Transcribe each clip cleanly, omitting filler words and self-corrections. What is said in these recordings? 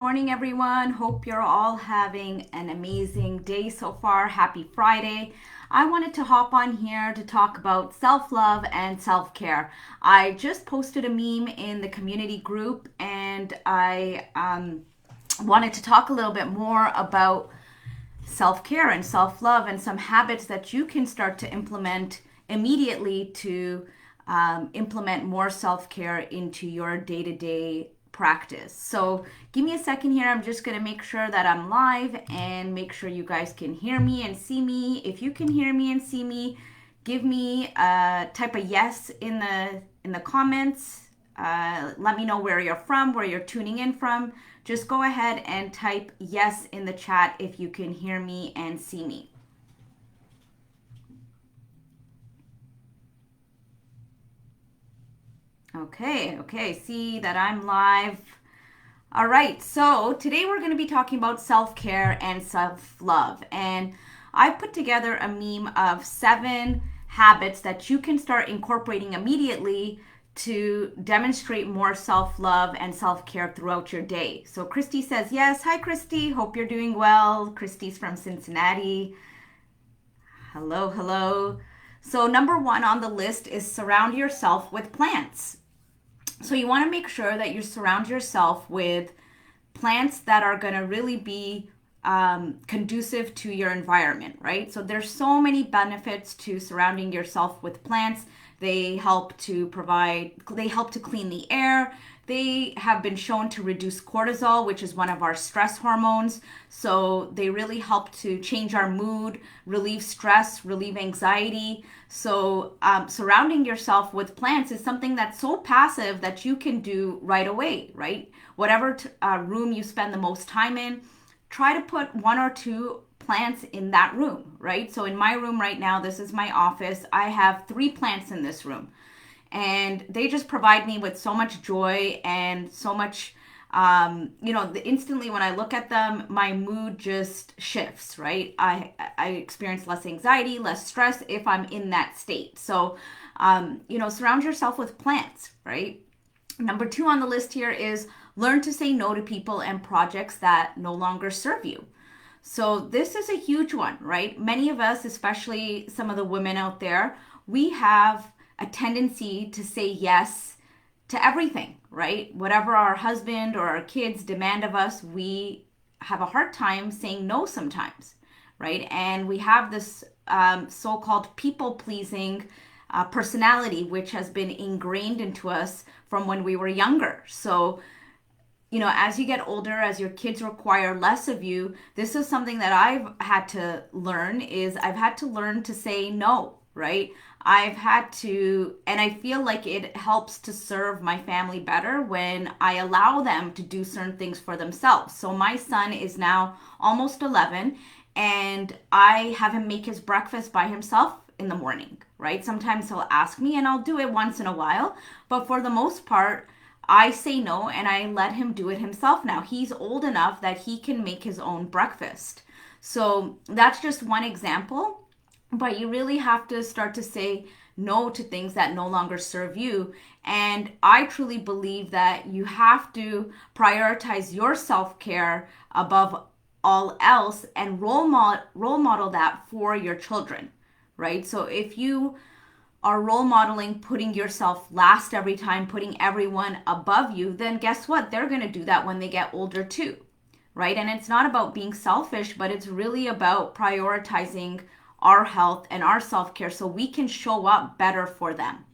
Morning, everyone. Hope you're all having an amazing day so far. Happy Friday. I wanted to hop on here to talk about self love and self care. I just posted a meme in the community group and I wanted to talk a little bit more about self care and self love and some habits that you can start to implement immediately to implement more self care into your day to day practice. So, give me a second here. I'm just going to make sure that I'm live and make sure you guys can hear me and see me. If you can hear me and see me, give me type a yes in the comments. Let me know where you're from, where you're tuning in from. Just go ahead and type yes in the chat if you can hear me and see me. Okay, see that I'm live. All right, so today we're going to be talking about self-care and self-love. And I put together a meme of 7 habits that you can start incorporating immediately to demonstrate more self-love and self-care throughout your day. So Christy says yes. Hi, Christy. Hope you're doing well. Christy's from Cincinnati. Hello. So number 1 on the list is surround yourself with plants. So you want to make sure that you surround yourself with plants that are going to really be conducive to your environment, right? So there's so many benefits to surrounding yourself with plants. They help to clean the air. They have been shown to reduce cortisol, which is one of our stress hormones. So they really help to change our mood, relieve stress, relieve anxiety. So surrounding yourself with plants is something that's so passive that you can do right away, right? Whatever room you spend the most time in, try to put 1 or 2 plants in that room, right? So in my room right now, this is my office. I have 3 plants in this room, and they just provide me with so much joy and so much, instantly when I look at them, my mood just shifts, right? I experience less anxiety, less stress if I'm in that state. So, surround yourself with plants, right? Number 2 on the list here is learn to say no to people and projects that no longer serve you. So this is a huge one, right? Many of us, especially some of the women out there, we have a tendency to say yes to everything, right? Whatever our husband or our kids demand of us, we have a hard time saying no sometimes, right? And we have this so-called people-pleasing personality, which has been ingrained into us from when we were younger. So as you get older, as your kids require less of you, this is something that I've had to learn to say no, right? I've had to, and I feel like it helps to serve my family better when I allow them to do certain things for themselves. So my son is now almost 11, and I have him make his breakfast by himself in the morning, right? Sometimes he'll ask me and I'll do it once in a while, but for the most part, I say no and I let him do it himself now. He's old enough that he can make his own breakfast. So that's just one example, but you really have to start to say no to things that no longer serve you. And I truly believe that you have to prioritize your self-care above all else and role model that for your children, right? So if you are role modeling putting yourself last every time, putting everyone above you, then guess what? They're going to do that when they get older too, right? And it's not about being selfish, but it's really about prioritizing our health and our self-care so we can show up better for them.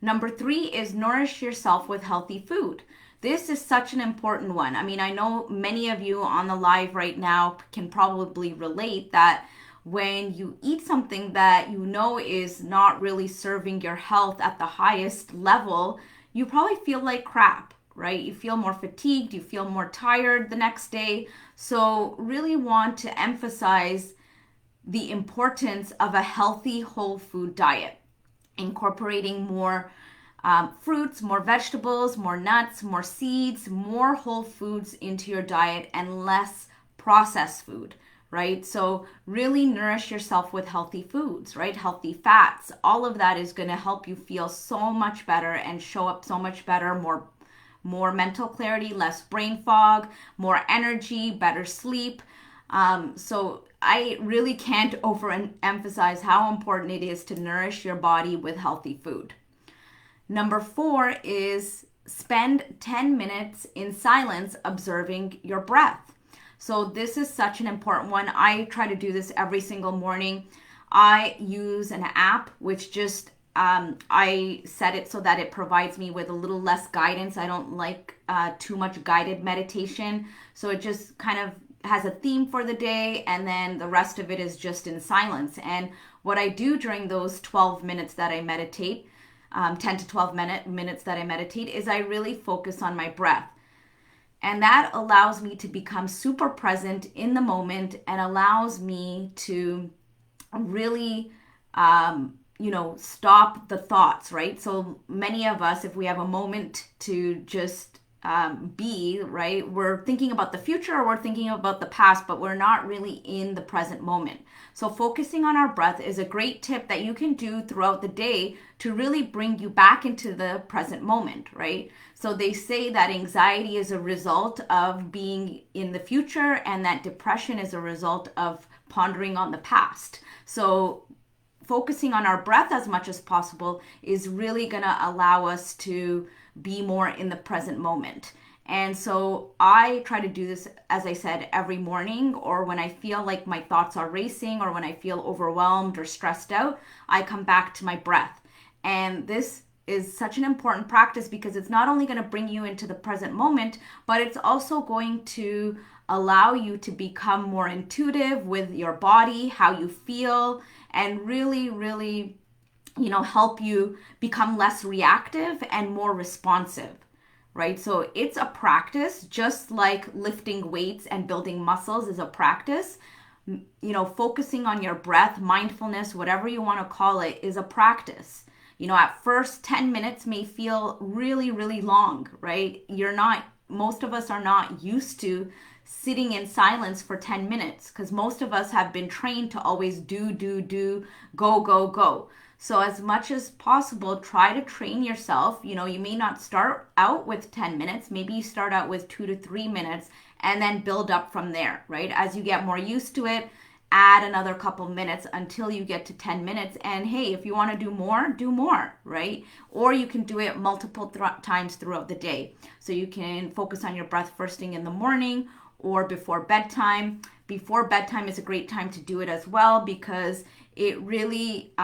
Number 3 is nourish yourself with healthy food. This is such an important one. I mean, I know many of you on the live right now can probably relate that when you eat something that you know is not really serving your health at the highest level, you probably feel like crap, right? You feel more fatigued, you feel more tired the next day. So really want to emphasize the importance of a healthy whole food diet, incorporating more fruits, more vegetables, more nuts, more seeds, more whole foods into your diet and less processed food, right? So really nourish yourself with healthy foods, right? Healthy fats. All of that is going to help you feel so much better and show up so much better, more more mental clarity, less brain fog, more energy, better sleep. So I really can't overemphasize how important it is to nourish your body with healthy food. Number 4 is spend 10 minutes in silence observing your breath. So this is such an important one. I try to do this every single morning. I use an app which just I set it so that it provides me with a little less guidance. I don't like too much guided meditation. So it just kind of has a theme for the day, and then the rest of it is just in silence. And what I do during those 12 minutes that I meditate, 10 to 12 minutes that I meditate, is I really focus on my breath. And that allows me to become super present in the moment and allows me to really stop the thoughts, right? So many of us, if we have a moment to just be, right, we're thinking about the future or we're thinking about the past, but we're not really in the present moment. So focusing on our breath is a great tip that you can do throughout the day to really bring you back into the present moment, right? So they say that anxiety is a result of being in the future and that depression is a result of pondering on the past. So focusing on our breath as much as possible is really going to allow us to be more in the present moment. And so I try to do this, as I said, every morning, or when I feel like my thoughts are racing or when I feel overwhelmed or stressed out, I come back to my breath. And this is such an important practice because it's not only going to bring you into the present moment, but it's also going to allow you to become more intuitive with your body, how you feel, and really, really, help you become less reactive and more responsive, right? So it's a practice, just like lifting weights and building muscles is a practice. Focusing on your breath, mindfulness, whatever you want to call it, is a practice. At first 10 minutes may feel really, really long, right? Most of us are not used to sitting in silence for 10 minutes because most of us have been trained to always do, go, go, go. So as much as possible, try to train yourself. You may not start out with 10 minutes. Maybe you start out with 2 to 3 minutes and then build up from there, right? As you get more used to it, add another couple minutes until you get to 10 minutes. And hey, if you want to do more, right? Or you can do it multiple times throughout the day. So you can focus on your breath first thing in the morning or before bedtime. Before bedtime is a great time to do it as well because it really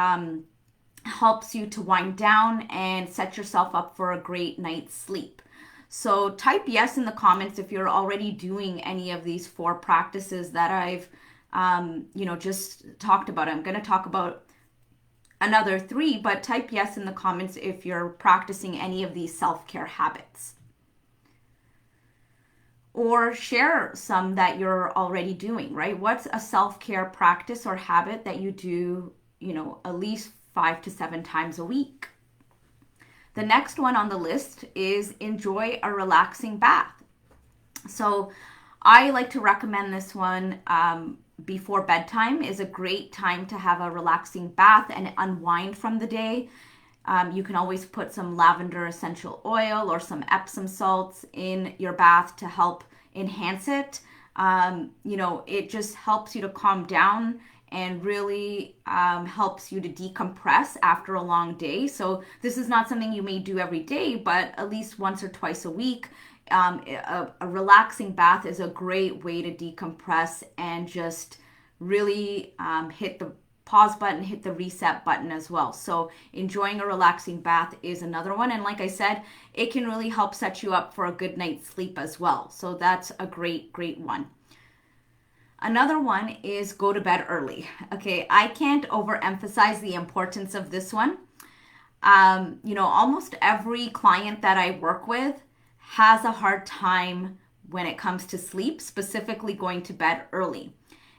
helps you to wind down and set yourself up for a great night's sleep. So type yes in the comments if you're already doing any of these 4 practices that I've just talked about. I'm going to talk about another 3, but type yes in the comments if you're practicing any of these self-care habits. Or share some that you're already doing, right? What's a self-care practice or habit that you do, at least 5 to 7 times a week? The next one on the list is enjoy a relaxing bath. So I like to recommend this one before bedtime is a great time to have a relaxing bath and unwind from the day. You can always put some lavender essential oil or some Epsom salts in your bath to help enhance it. It just helps you to calm down and really helps you to decompress after a long day. So this is not something you may do every day, but at least once or twice a week. A relaxing bath is a great way to decompress and just really hit the pause button, hit the reset button as well. So enjoying a relaxing bath is another one. And like I said, it can really help set you up for a good night's sleep as well. So that's a great, great one. Another one is go to bed early. Okay, I can't overemphasize the importance of this one. Almost every client that I work with has a hard time when it comes to sleep, specifically going to bed early.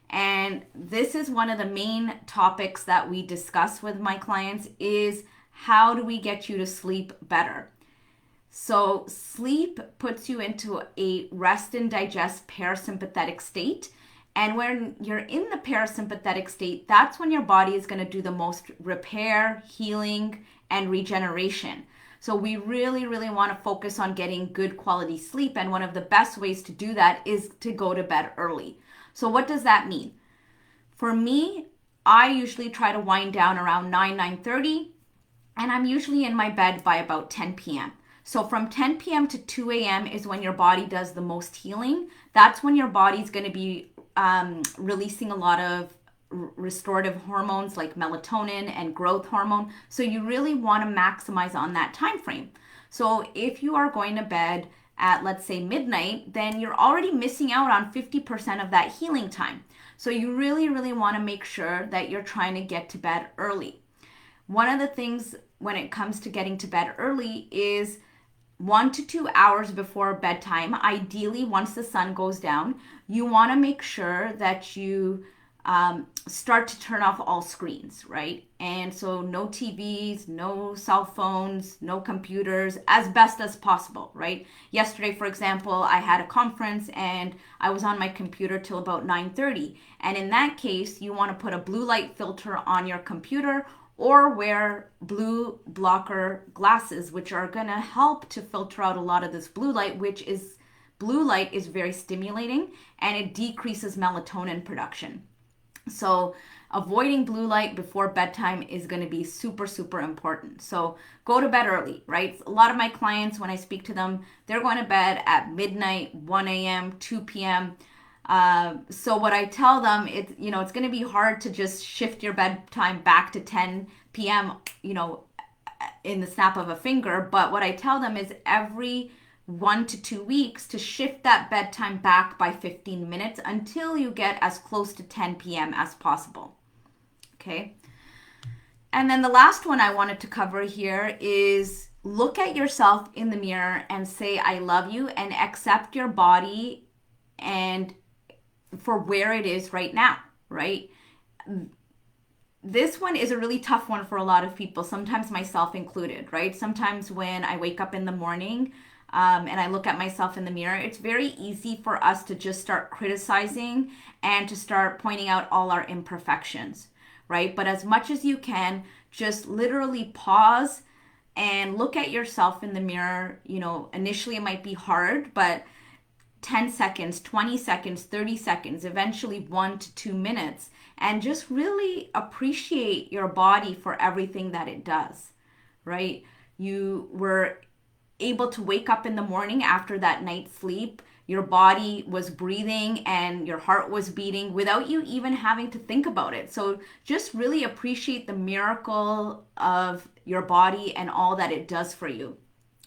And this is one of the main topics that we discuss with my clients is how do we get you to sleep better? So sleep puts you into a rest and digest parasympathetic state. And when you're in the parasympathetic state, that's when your body is going to do the most repair, healing, and regeneration. So we really, really want to focus on getting good quality sleep. And one of the best ways to do that is to go to bed early. So what does that mean? For me, I usually try to wind down around 9:30, and I'm usually in my bed by about 10 p.m. So from 10 p.m. to 2 a.m. is when your body does the most healing. That's when your body's going to be releasing a lot of restorative hormones like melatonin and growth hormone. So you really want to maximize on that time frame. So if you are going to bed at, let's say, midnight, then you're already missing out on 50% of that healing time. So you really, really want to make sure that you're trying to get to bed early. One of the things when it comes to getting to bed early is 1 to 2 hours before bedtime, ideally once the sun goes down, you want to make sure that you start to turn off all screens, right? And so no TVs, no cell phones, no computers, as best as possible, right? Yesterday, for example, I had a conference and I was on my computer till about 9:30. And in that case, you want to put a blue light filter on your computer or wear blue blocker glasses, which are going to help to filter out a lot of this blue light, blue light is very stimulating and it decreases melatonin production. So avoiding blue light before bedtime is going to be super, super important. So go to bed early, right? A lot of my clients, when I speak to them, they're going to bed at midnight, 1 a.m., 2 p.m. So what I tell them, it's going to be hard to just shift your bedtime back to 10 p.m., in the snap of a finger. But what I tell them is every 1 to 2 weeks to shift that bedtime back by 15 minutes until you get as close to 10 p.m. as possible. Okay. And then the last one I wanted to cover here is look at yourself in the mirror and say, I love you, and accept your body and for where it is right now, right? This one is a really tough one for a lot of people, sometimes myself included, right? Sometimes when I wake up in the morning, and I look at myself in the mirror, it's very easy for us to just start criticizing and to start pointing out all our imperfections, right? But as much as you can, just literally pause and look at yourself in the mirror. Initially it might be hard, but 10 seconds, 20 seconds, 30 seconds, eventually 1 to 2 minutes, and just really appreciate your body for everything that it does, right? You were able to wake up in the morning after that night's sleep. Your body was breathing and your heart was beating without you even having to think about it. So just really appreciate the miracle of your body and all that it does for you,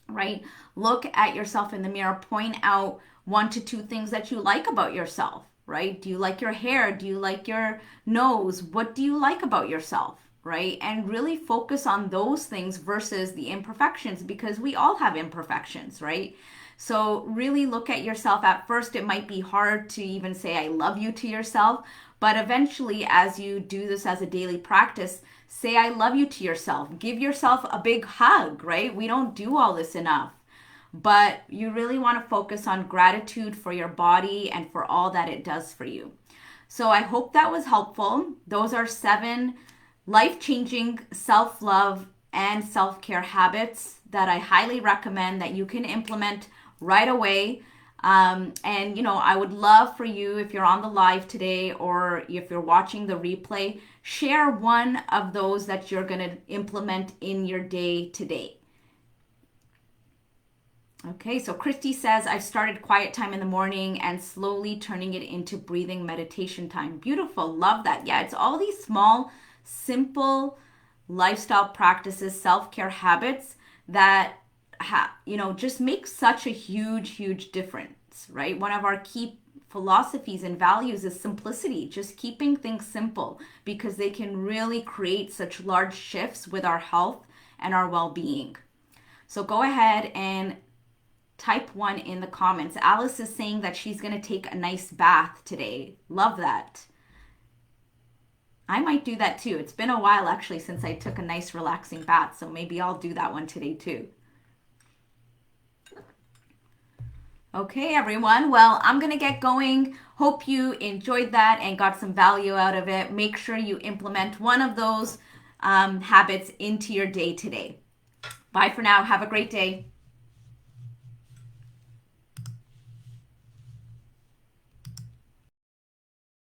right? Look at yourself in the mirror, point out 1 to 2 things that you like about yourself, right? Do you like your hair? Do you like your nose? What do you like about yourself, right? And really focus on those things versus the imperfections, because we all have imperfections, right? So really look at yourself. At first, it might be hard to even say I love you to yourself, but eventually, as you do this as a daily practice, say I love you to yourself. Give yourself a big hug, right? We don't do all this enough. But you really want to focus on gratitude for your body and for all that it does for you. So I hope that was helpful. Those are 7 life-changing self-love and self-care habits that I highly recommend that you can implement right away. And I would love for you, if you're on the live today or if you're watching the replay, share one of those that you're going to implement in your day today. Okay, so Christy says, I've started quiet time in the morning and slowly turning it into breathing meditation time. Beautiful. Love that. Yeah, it's all these small, simple lifestyle practices, self-care habits that just make such a huge difference, right? One of our key philosophies and values is simplicity, just keeping things simple, because they can really create such large shifts with our health and our well-being. So go ahead and type 1 in the comments. Alice is saying that she's going to take a nice bath today. Love that. I might do that too. It's been a while actually since I took a nice relaxing bath, so maybe I'll do that one today too. Okay, everyone. Well, I'm going to get going. Hope you enjoyed that and got some value out of it. Make sure you implement one of those habits into your day today. Bye for now. Have a great day.